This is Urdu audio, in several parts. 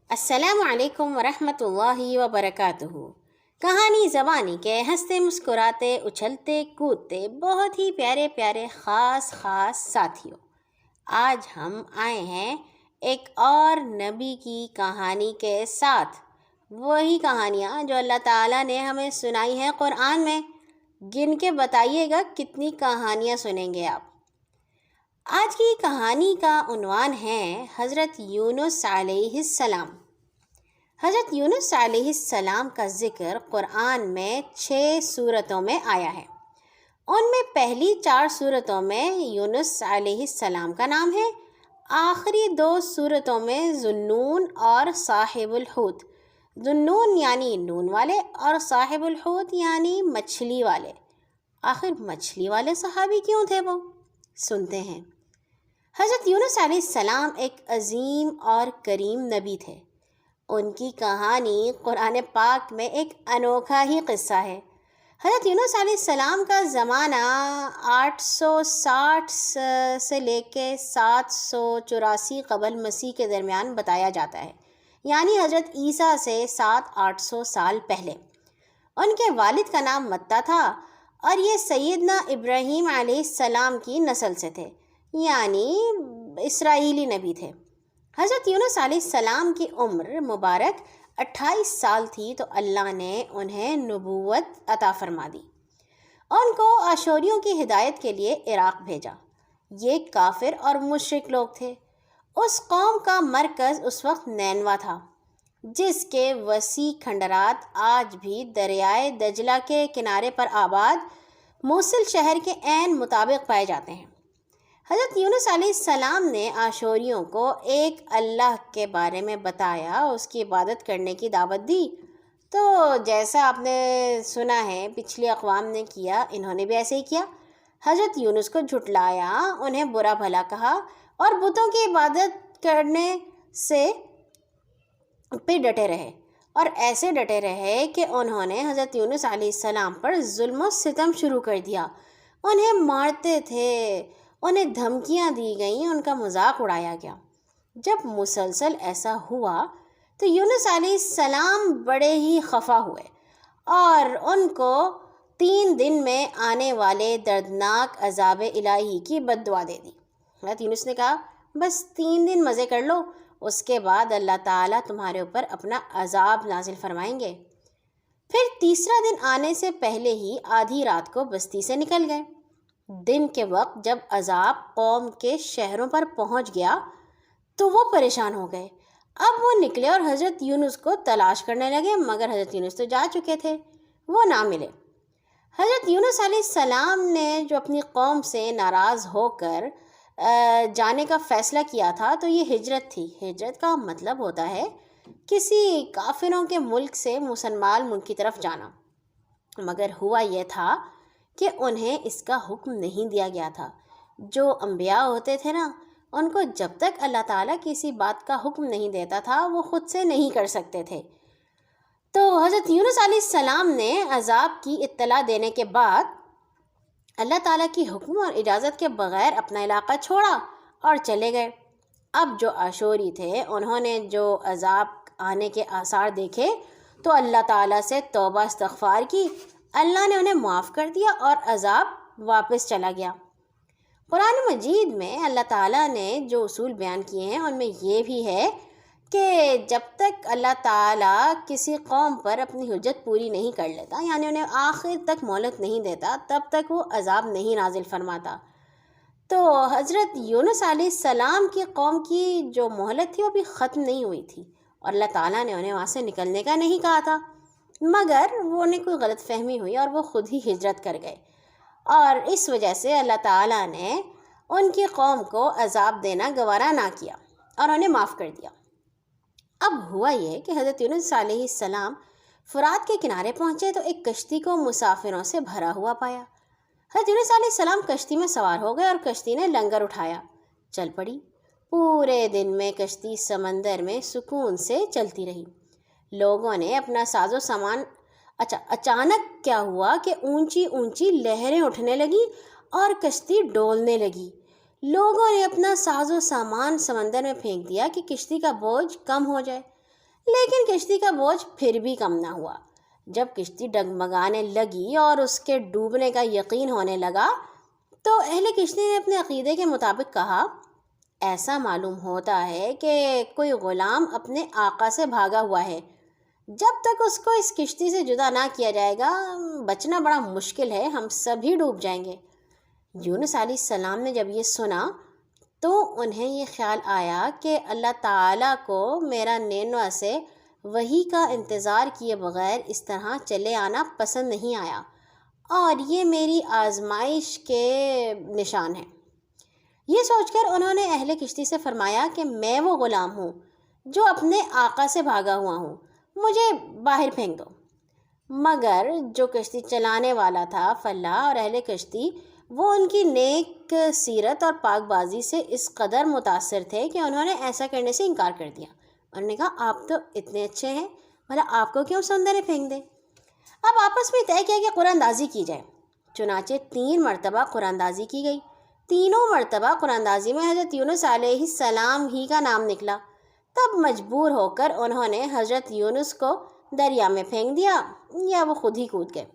السلام علیکم ورحمۃ اللہ وبرکاتہ۔ کہانی زبانی کے ہنستے مسکراتے اچھلتے کودتے بہت ہی پیارے پیارے خاص ساتھیوں، آج ہم آئے ہیں ایک اور نبی کی کہانی کے ساتھ۔ وہی کہانیاں جو اللہ تعالیٰ نے ہمیں سنائی ہیں قرآن میں۔ گن کے بتائیے گا کتنی کہانیاں سنیں گے آپ۔ آج کی کہانی کا عنوان ہے حضرت یونس علیہ السلام۔ حضرت یونس علیہ السلام کا ذکر قرآن میں 6 سورتوں میں آیا ہے۔ ان میں پہلی 4 سورتوں میں یونس علیہ السلام کا نام ہے، آخری 2 سورتوں میں ذوالنون اور صاحب الحوت۔ ذوالنون یعنی نون والے اور صاحب الحوت یعنی مچھلی والے۔ آخر مچھلی والے صحابی کیوں تھے وہ؟ سنتے ہیں۔ حضرت یونس علیہ السلام ایک عظیم اور کریم نبی تھے۔ ان کی کہانی قرآن پاک میں ایک انوکھا ہی قصہ ہے۔ حضرت یونس علیہ السلام کا زمانہ 860 سے لے کے 784 قبل مسیح کے درمیان بتایا جاتا ہے، یعنی حضرت عیسیٰ سے 700-800 سال پہلے۔ ان کے والد کا نام متہ تھا اور یہ سیدنا ابراہیم علیہ السلام کی نسل سے تھے، یعنی اسرائیلی نبی تھے۔ حضرت یونس علیہ السلام کی عمر مبارک 28 سال تھی تو اللہ نے انہیں نبوت عطا فرما دی۔ ان کو اشوریوں کی ہدایت کے لیے عراق بھیجا۔ یہ کافر اور مشرک لوگ تھے۔ اس قوم کا مرکز اس وقت نینوا تھا، جس کے وسیع کھنڈرات آج بھی دریائے دجلہ کے کنارے پر آباد موصل شہر کے عین مطابق پائے جاتے ہیں۔ حضرت یونس علیہ السلام نے آشوریوں کو ایک اللہ کے بارے میں بتایا، اس کی عبادت کرنے کی دعوت دی۔ تو جیسا آپ نے سنا ہے پچھلی اقوام نے کیا، انہوں نے بھی ایسے ہی کیا۔ حضرت یونس کو جھٹلایا، انہیں برا بھلا کہا اور بتوں کی عبادت کرنے سے پہ ڈٹے رہے، اور ایسے ڈٹے رہے کہ انہوں نے حضرت یونس علیہ السلام پر ظلم و ستم شروع کر دیا۔ انہیں مارتے تھے، انہیں دھمکیاں دی گئیں، ان کا مذاق اڑایا گیا۔ جب مسلسل ایسا ہوا تو یونس علیہ السلام بڑے ہی خفا ہوئے اور ان کو 3 دن میں آنے والے دردناک عذاب الہی کی بد دعا دے دی۔ حضرت یونس نے کہا بس 3 دن مزے کر لو، اس کے بعد اللہ تعالیٰ تمہارے اوپر اپنا عذاب نازل فرمائیں گے۔ پھر تیسرا دن آنے سے پہلے ہی آدھی رات کو بستی سے نکل گئے۔ دن کے وقت جب عذاب قوم کے شہروں پر پہنچ گیا تو وہ پریشان ہو گئے۔ اب وہ نکلے اور حضرت یونس کو تلاش کرنے لگے، مگر حضرت یونس تو جا چکے تھے، وہ نہ ملے۔ حضرت یونس علیہ السلام نے جو اپنی قوم سے ناراض ہو کر جانے کا فیصلہ کیا تھا تو یہ ہجرت تھی۔ ہجرت کا مطلب ہوتا ہے کسی کافروں کے ملک سے مسلمان ملک کی طرف جانا، مگر ہوا یہ تھا کہ انہیں اس کا حکم نہیں دیا گیا تھا۔ جو انبیاء ہوتے تھے نا، ان کو جب تک اللہ تعالیٰ کسی بات کا حکم نہیں دیتا تھا وہ خود سے نہیں کر سکتے تھے۔ تو حضرت یونس علیہ السلام نے عذاب کی اطلاع دینے کے بعد اللہ تعالیٰ کی حکم اور اجازت کے بغیر اپنا علاقہ چھوڑا اور چلے گئے۔ اب جو اشوری تھے انہوں نے جو عذاب آنے کے آثار دیکھے تو اللہ تعالیٰ سے توبہ استغفار کی، اللہ نے انہیں معاف کر دیا اور عذاب واپس چلا گیا۔ قرآن مجید میں اللہ تعالیٰ نے جو اصول بیان کیے ہیں ان میں یہ بھی ہے کہ جب تک اللہ تعالیٰ کسی قوم پر اپنی حجت پوری نہیں کر لیتا، یعنی انہیں آخر تک مہلت نہیں دیتا، تب تک وہ عذاب نہیں نازل فرماتا۔ تو حضرت یونس علیہ السلام کی قوم کی جو مہلت تھی وہ بھی ختم نہیں ہوئی تھی اور اللہ تعالیٰ نے انہیں وہاں سے نکلنے کا نہیں کہا تھا، مگر وہ انہیں کوئی غلط فہمی ہوئی اور وہ خود ہی ہجرت کر گئے، اور اس وجہ سے اللہ تعالیٰ نے ان کی قوم کو عذاب دینا گوارا نہ کیا اور انہیں معاف کر دیا۔ اب ہوا یہ کہ حضرت یونس علیہ السلام فرات کے کنارے پہنچے تو ایک کشتی کو مسافروں سے بھرا ہوا پایا۔ حضرت یونس علیہ السلام کشتی میں سوار ہو گئے اور کشتی نے لنگر اٹھایا، چل پڑی۔ پورے دن میں کشتی سمندر میں سکون سے چلتی رہی۔ لوگوں نے اپنا ساز و سامان اچانک کیا ہوا کہ اونچی اونچی لہریں اٹھنے لگیں اور کشتی ڈولنے لگی۔ لوگوں نے اپنا ساز و سامان سمندر میں پھینک دیا کہ کشتی کا بوجھ کم ہو جائے، لیکن کشتی کا بوجھ پھر بھی کم نہ ہوا۔ جب کشتی ڈگمگانے لگی اور اس کے ڈوبنے کا یقین ہونے لگا تو اہل کشتی نے اپنے عقیدے کے مطابق کہا، ایسا معلوم ہوتا ہے کہ کوئی غلام اپنے آقا سے بھاگا ہوا ہے، جب تک اس کو اس کشتی سے جدا نہ کیا جائے گا بچنا بڑا مشکل ہے، ہم سبھی ڈوب جائیں گے۔ یونس علیہ السلام نے جب یہ سنا تو انہیں یہ خیال آیا کہ اللہ تعالیٰ کو میرا نینوا سے وحی کا انتظار کیے بغیر اس طرح چلے آنا پسند نہیں آیا، اور یہ میری آزمائش کے نشان ہے۔ یہ سوچ کر انہوں نے اہل کشتی سے فرمایا کہ میں وہ غلام ہوں جو اپنے آقا سے بھاگا ہوا ہوں، مجھے باہر پھینک دو۔ مگر جو کشتی چلانے والا تھا فلاح اور اہل کشتی وہ ان کی نیک سیرت اور پاک بازی سے اس قدر متاثر تھے کہ انہوں نے ایسا کرنے سے انکار کر دیا۔ انہوں نے کہا، آپ تو اتنے اچھے ہیں، بھلا آپ کو کیوں سمندر میں پھینک دیں؟ اب آپس میں طے کیا کہ قرآن اندازی کی جائے۔ چنانچہ 3 مرتبہ قرآن اندازی کی گئی۔ تینوں مرتبہ قرآن اندازی میں حضرت یونس علیہ السلام ہی کا نام نکلا۔ تب مجبور ہو کر انہوں نے حضرت یونس کو دریا میں پھینک دیا یا وہ خود ہی کود گئے۔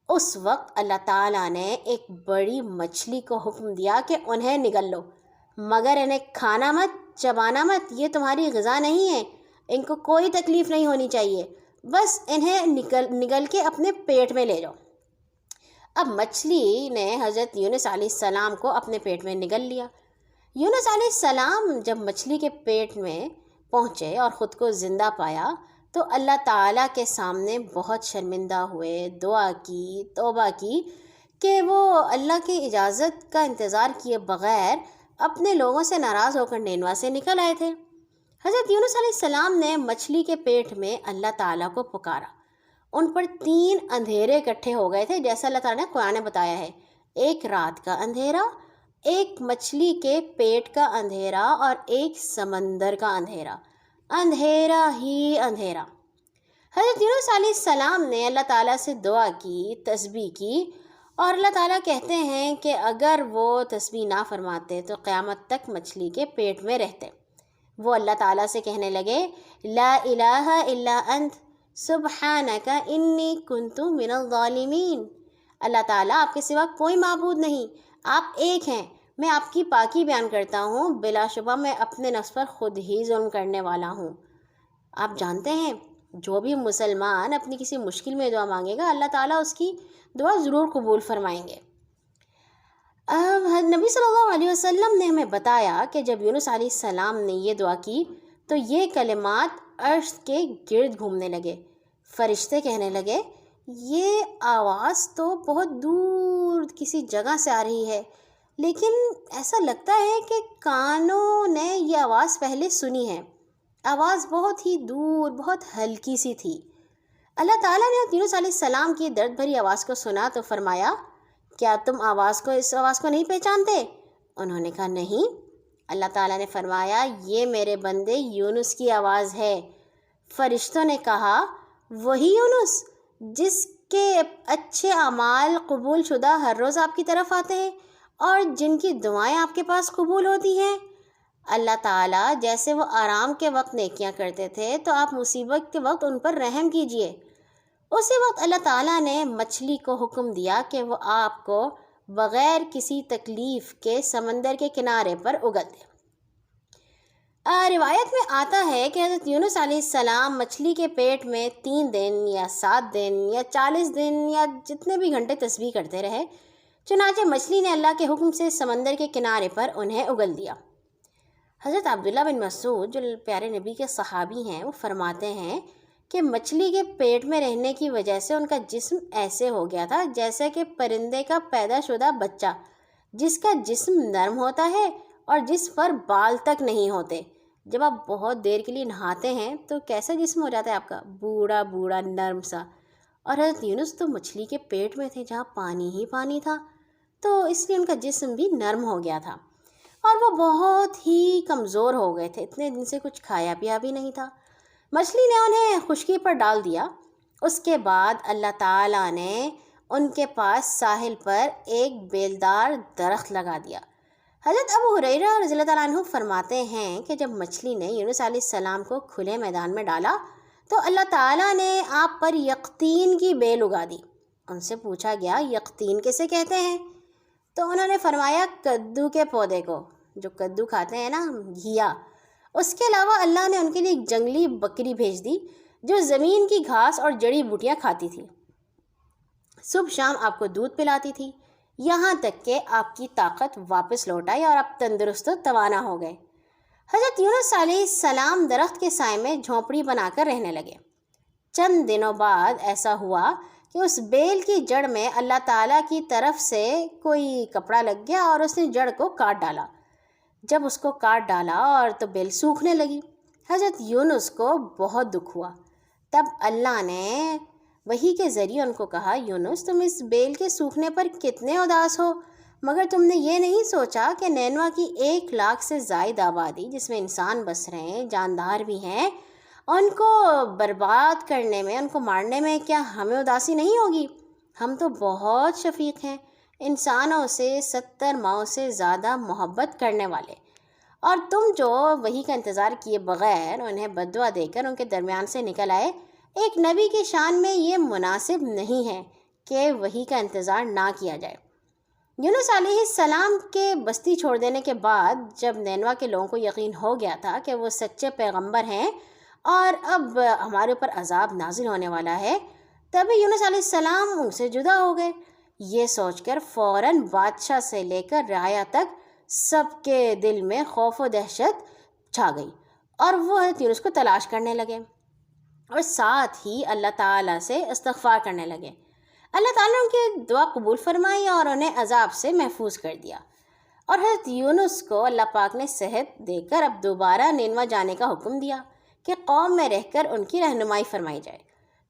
اس وقت اللہ تعالیٰ نے ایک بڑی مچھلی کو حکم دیا کہ انہیں نگل لو، مگر انہیں کھانا مت، چبانا مت، یہ تمہاری غذا نہیں ہے، ان کو کوئی تکلیف نہیں ہونی چاہیے، بس انہیں نگل کے اپنے پیٹ میں لے جاؤ۔ اب مچھلی نے حضرت یونس علیہ السلام کو اپنے پیٹ میں نگل لیا۔ یونس علیہ السلام جب مچھلی کے پیٹ میں پہنچے اور خود کو زندہ پایا تو اللہ تعالیٰ کے سامنے بہت شرمندہ ہوئے، دعا کی، توبہ کی کہ وہ اللہ کی اجازت کا انتظار کیے بغیر اپنے لوگوں سے ناراض ہو کر نینوا سے نکل آئے تھے۔ حضرت یونس علیہ السلام نے مچھلی کے پیٹ میں اللہ تعالیٰ کو پکارا۔ ان پر 3 اندھیرے اکٹھے ہو گئے تھے، جیسا اللہ تعالیٰ نے قرآن میں بتایا ہے، ایک رات کا اندھیرا، ایک مچھلی کے پیٹ کا اندھیرا اور ایک سمندر کا اندھیرا، اندھیرا ہی اندھیرا۔ حضرت یونس علیہ السلام نے اللہ تعالیٰ سے دعا کی، تسبیح کی، اور اللہ تعالیٰ کہتے ہیں کہ اگر وہ تسبیح نہ فرماتے تو قیامت تک مچھلی کے پیٹ میں رہتے۔ وہ اللہ تعالیٰ سے کہنے لگے، لا الہ الا انت سبحانک انی کنت من الظالمین۔ اللہ تعالیٰ آپ کے سوا کوئی معبود نہیں، آپ ایک ہیں، میں آپ کی پاکی بیان کرتا ہوں، بلا شبہ میں اپنے نفس پر خود ہی ظلم کرنے والا ہوں۔ آپ جانتے ہیں جو بھی مسلمان اپنی کسی مشکل میں دعا مانگے گا اللہ تعالیٰ اس کی دعا ضرور قبول فرمائیں گے۔ نبی صلی اللہ علیہ وسلم نے ہمیں بتایا کہ جب یونس علیہ السلام نے یہ دعا کی تو یہ کلمات عرش کے گرد گھومنے لگے۔ فرشتے کہنے لگے، یہ آواز تو بہت دور کسی جگہ سے آ رہی ہے، لیکن ایسا لگتا ہے کہ کانوں نے یہ آواز پہلے سنی ہے۔ آواز بہت ہی دور، بہت ہلکی سی تھی۔ اللہ تعالیٰ نے یونس علیہ السلام کی درد بھری آواز کو سنا تو فرمایا، کیا تم اس آواز کو نہیں پہچانتے؟ انہوں نے کہا، نہیں۔ اللہ تعالیٰ نے فرمایا، یہ میرے بندے یونس کی آواز ہے۔ فرشتوں نے کہا، وہی یونس جس کے اچھے اعمال قبول شدہ ہر روز آپ کی طرف آتے ہیں اور جن کی دعائیں آپ کے پاس قبول ہوتی ہیں۔ اللہ تعالیٰ جیسے وہ آرام کے وقت نیکیاں کرتے تھے تو آپ مصیبت کے وقت ان پر رحم کیجئے۔ اسی وقت اللہ تعالیٰ نے مچھلی کو حکم دیا کہ وہ آپ کو بغیر کسی تکلیف کے سمندر کے کنارے پر اگل دے۔ روایت میں آتا ہے کہ حضرت یونس علیہ السلام مچھلی کے پیٹ میں 3 دن یا 7 دن یا 40 دن یا جتنے بھی گھنٹے تسبیح کرتے رہے، چنانچہ مچھلی نے اللہ کے حکم سے سمندر کے کنارے پر انہیں اگل دیا۔ حضرت عبداللہ بن مسعود جو پیارے نبی کے صحابی ہیں وہ فرماتے ہیں کہ مچھلی کے پیٹ میں رہنے کی وجہ سے ان کا جسم ایسے ہو گیا تھا جیسے کہ پرندے کا پیدا شدہ بچہ جس کا جسم نرم ہوتا ہے اور جس پر بال تک نہیں ہوتے۔ جب آپ بہت دیر کے لیے نہاتے ہیں تو کیسا جسم ہو جاتا ہے آپ کا، بوڑھا بوڑھا نرم سا۔ اور حضرت یونس تو مچھلی کے پیٹ میں تھے جہاں پانی ہی پانی تھا، تو اس لیے ان کا جسم بھی نرم ہو گیا تھا اور وہ بہت ہی کمزور ہو گئے تھے، اتنے دن سے کچھ کھایا پیا بھی نہیں تھا۔ مچھلی نے انہیں خشکی پر ڈال دیا۔ اس کے بعد اللہ تعالیٰ نے ان کے پاس ساحل پر ایک بیلدار درخت لگا دیا۔ حضرت ابو ہریرہ رضی اللہ تعالیٰ عنہ فرماتے ہیں کہ جب مچھلی نے یونس علیہ السلام کو کھلے میدان میں ڈالا تو اللہ تعالیٰ نے آپ پر یقطین کی بیل اگا دی۔ ان سے پوچھا گیا یقطین کسے کہتے ہیں؟ تو انہوں نے فرمایا کدو کے پودے کو، جو کدو کھاتے ہیں نا، گھیا۔ اس کے علاوہ اللہ نے ان کے لیے ایک جنگلی بکری بھیج دی جو زمین کی گھاس اور جڑی بوٹیاں کھاتی تھی، صبح شام آپ کو دودھ پلاتی تھی، یہاں تک کہ آپ کی طاقت واپس لوٹ آئی اور آپ تندرست و توانا ہو گئے۔ حضرت یونس علیہ السلام درخت کے سائے میں جھونپڑی بنا کر رہنے لگے۔ چند دنوں بعد ایسا ہوا کہ اس بیل کی جڑ میں اللہ تعالیٰ کی طرف سے کوئی کپڑا لگ گیا اور اس نے جڑ کو کاٹ ڈالا۔ جب اس کو کاٹ ڈالا اور تو بیل سوکھنے لگی۔ حضرت یونس کو بہت دکھ ہوا۔ تب اللہ نے وحی کے ذریعے ان کو کہا، یونس تم اس بیل کے سوکھنے پر کتنے اداس ہو، مگر تم نے یہ نہیں سوچا کہ نینوا کی 1,00,000 سے زائد آبادی جس میں انسان بس رہے ہیں، جاندار بھی ہیں، ان کو برباد کرنے میں، ان کو مارنے میں کیا ہمیں اداسی نہیں ہوگی؟ ہم تو بہت شفیق ہیں، انسانوں سے 70 ماؤں سے زیادہ محبت کرنے والے، اور تم جو وحی کا انتظار کیے بغیر انہیں بددعا دے کر ان کے درمیان سے نکل آئے، ایک نبی کی شان میں یہ مناسب نہیں ہے کہ وحی کا انتظار نہ کیا جائے۔ یونس علیہ السلام کے بستی چھوڑ دینے کے بعد جب نینوا کے لوگوں کو یقین ہو گیا تھا کہ وہ سچے پیغمبر ہیں اور اب ہمارے اوپر عذاب نازل ہونے والا ہے، تبھی یونس علیہ السلام ان سے جدا ہو گئے۔ یہ سوچ کر فوراً بادشاہ سے لے کر رعایا تک سب کے دل میں خوف و دہشت چھا گئی، اور وہ حضرت یونس کو تلاش کرنے لگے اور ساتھ ہی اللہ تعالیٰ سے استغفار کرنے لگے۔ اللہ تعالیٰ نے ان کی دعا قبول فرمائی اور انہیں عذاب سے محفوظ کر دیا، اور حضرت یونس کو اللہ پاک نے صحت دے کر اب دوبارہ نینوا جانے کا حکم دیا کہ قوم میں رہ کر ان کی رہنمائی فرمائی جائے۔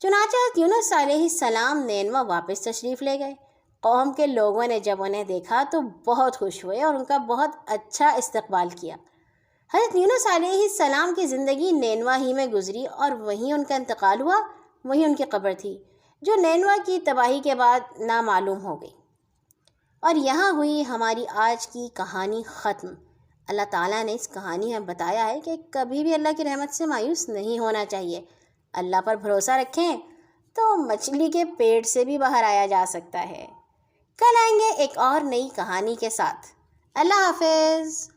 چنانچہ حضرت یونس علیہ السلام نینوا واپس تشریف لے گئے۔ قوم کے لوگوں نے جب انہیں دیکھا تو بہت خوش ہوئے اور ان کا بہت اچھا استقبال کیا۔ حضرت یونس علیہ السلام کی زندگی نینوا ہی میں گزری اور وہیں ان کا انتقال ہوا، وہیں ان کی قبر تھی، جو نینوا کی تباہی کے بعد نامعلوم ہو گئی۔ اور یہاں ہوئی ہماری آج کی کہانی ختم۔ اللہ تعالیٰ نے اس کہانی میں بتایا ہے کہ کبھی بھی اللہ کی رحمت سے مایوس نہیں ہونا چاہیے۔ اللہ پر بھروسہ رکھیں تو مچھلی کے پیٹ سے بھی باہر آیا جا سکتا ہے۔ کل آئیں گے ایک اور نئی کہانی کے ساتھ۔ اللہ حافظ۔